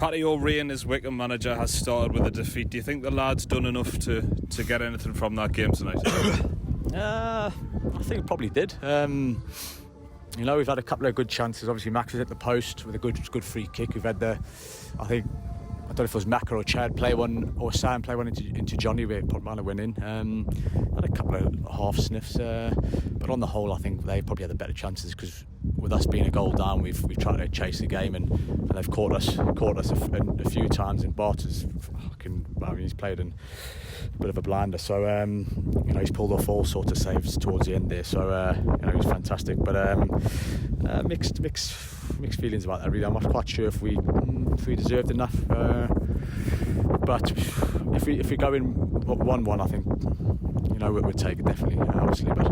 Paddy O'Reilly, as Whickham manager, has started with a defeat. Do you think the lads done enough to get anything from that game tonight? I think it probably did. We've had a couple of good chances. Obviously, Max was at the post with a good free kick. We've had I don't know if it was Macca or Chad play one, or Sam play one into Johnny, where it might have went in. Had a couple of half sniffs, but on the whole, I think they probably had the better chances, because with us being a goal down, we've tried to chase the game, and they've caught us a few times. And Bart he's played in a bit of a blinder, so he's pulled off all sorts of saves towards the end there. So he was fantastic, but mixed feelings about that. Really, I'm not quite sure if we deserved enough. But if we go in 1-1, I think we'd take it definitely, obviously. But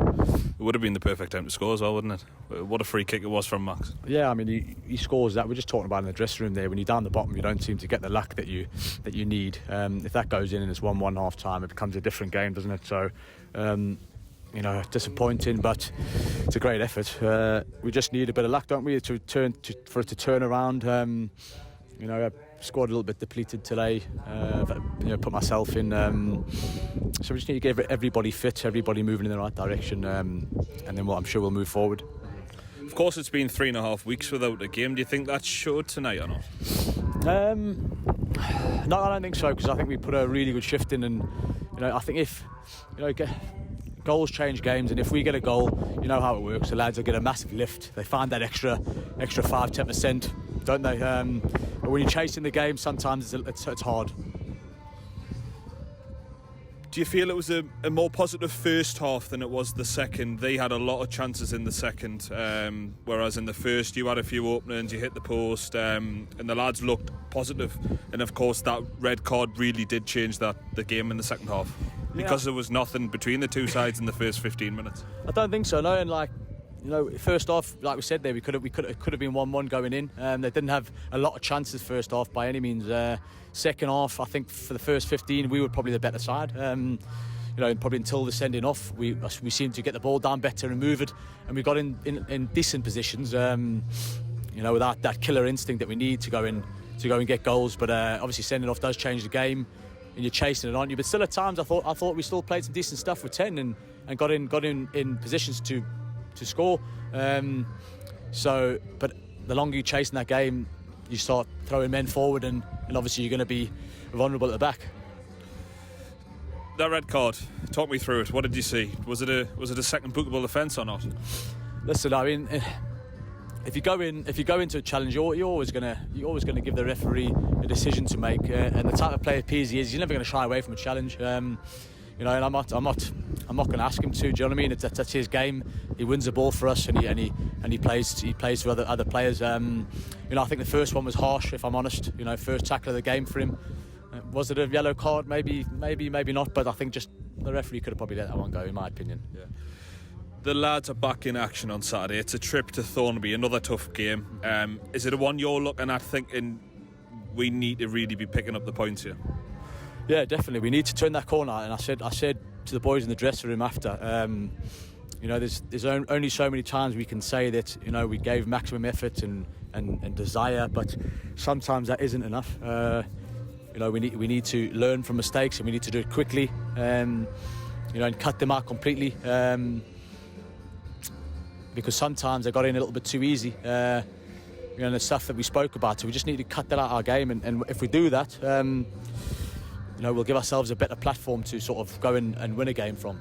it would have been the perfect time to score as well, wouldn't it? What a free kick it was from Max. Yeah, I mean, he scores that. We're just talking about in the dressing room there. When you're down the bottom, you don't seem to get the luck that you need. If that goes in and it's 1-1 half time, it becomes a different game, doesn't it? So disappointing, but it's a great effort. We just need a bit of luck, don't we, for it to turn around. I scored a little bit depleted today. Put myself in. So we just need to get everybody fit, everybody moving in the right direction, and then I'm sure we'll move forward. Of course, it's been 3.5 weeks without a game. Do you think that showed tonight or not? No, I don't think so, because I think we put a really good shift in, and I think if goals change games, and if we get a goal, you know how it works. The lads will get a massive lift. They find that extra 5-10%, don't they? But when you're chasing the game, sometimes it's hard. Do you feel it was a more positive first half than it was the second? They had a lot of chances in the second, whereas in the first you had a few openings, you hit the post, and the lads looked positive. And of course that red card really did change the game in the second half, because there was nothing between the two sides in the first 15 minutes. I don't think so, no. And first half, like we said there, it could have been 1-1 going in. They didn't have a lot of chances first half by any means. Second half, I think for the first 15, we were probably the better side. Probably until the sending off, we seemed to get the ball down better and move it, and we got in decent positions. Without that killer instinct that we need to go and get goals. But obviously sending off does change the game, and you're chasing it, aren't you? But still, at times, I thought we still played some decent stuff with 10 and got in positions to score. But the longer you chase in that game, you start throwing men forward, and obviously you're going to be vulnerable at the back. That red card, talk me through it. What did you see? Was it a second bookable offence or not? Listen, I mean, if you go into a challenge, you're always going to give the referee a decision to make, and the type of player Peasy is, he's never going to shy away from a challenge. And I'm not going to ask him to. Do you know what I mean? That's his game. He wins the ball for us, and he plays for other players. I think the first one was harsh, if I'm honest. First tackle of the game for him. Was it a yellow card? Maybe not. But I think just the referee could have probably let that one go, in my opinion. Yeah. The lads are back in action on Saturday. It's a trip to Thornaby, another tough game. Is it a one you're looking at thinking we need to really be picking up the points here? Yeah, definitely. We need to turn that corner. And I said to the boys in the dressing room after, there's only so many times we can say that we gave maximum effort and desire, but sometimes that isn't enough. We need to learn from mistakes, and we need to do it quickly, and cut them out completely. Because sometimes they got in a little bit too easy. The stuff that we spoke about. So we just need to cut that out of our game, and if we do that, we'll give ourselves a better platform to sort of go in and win a game from.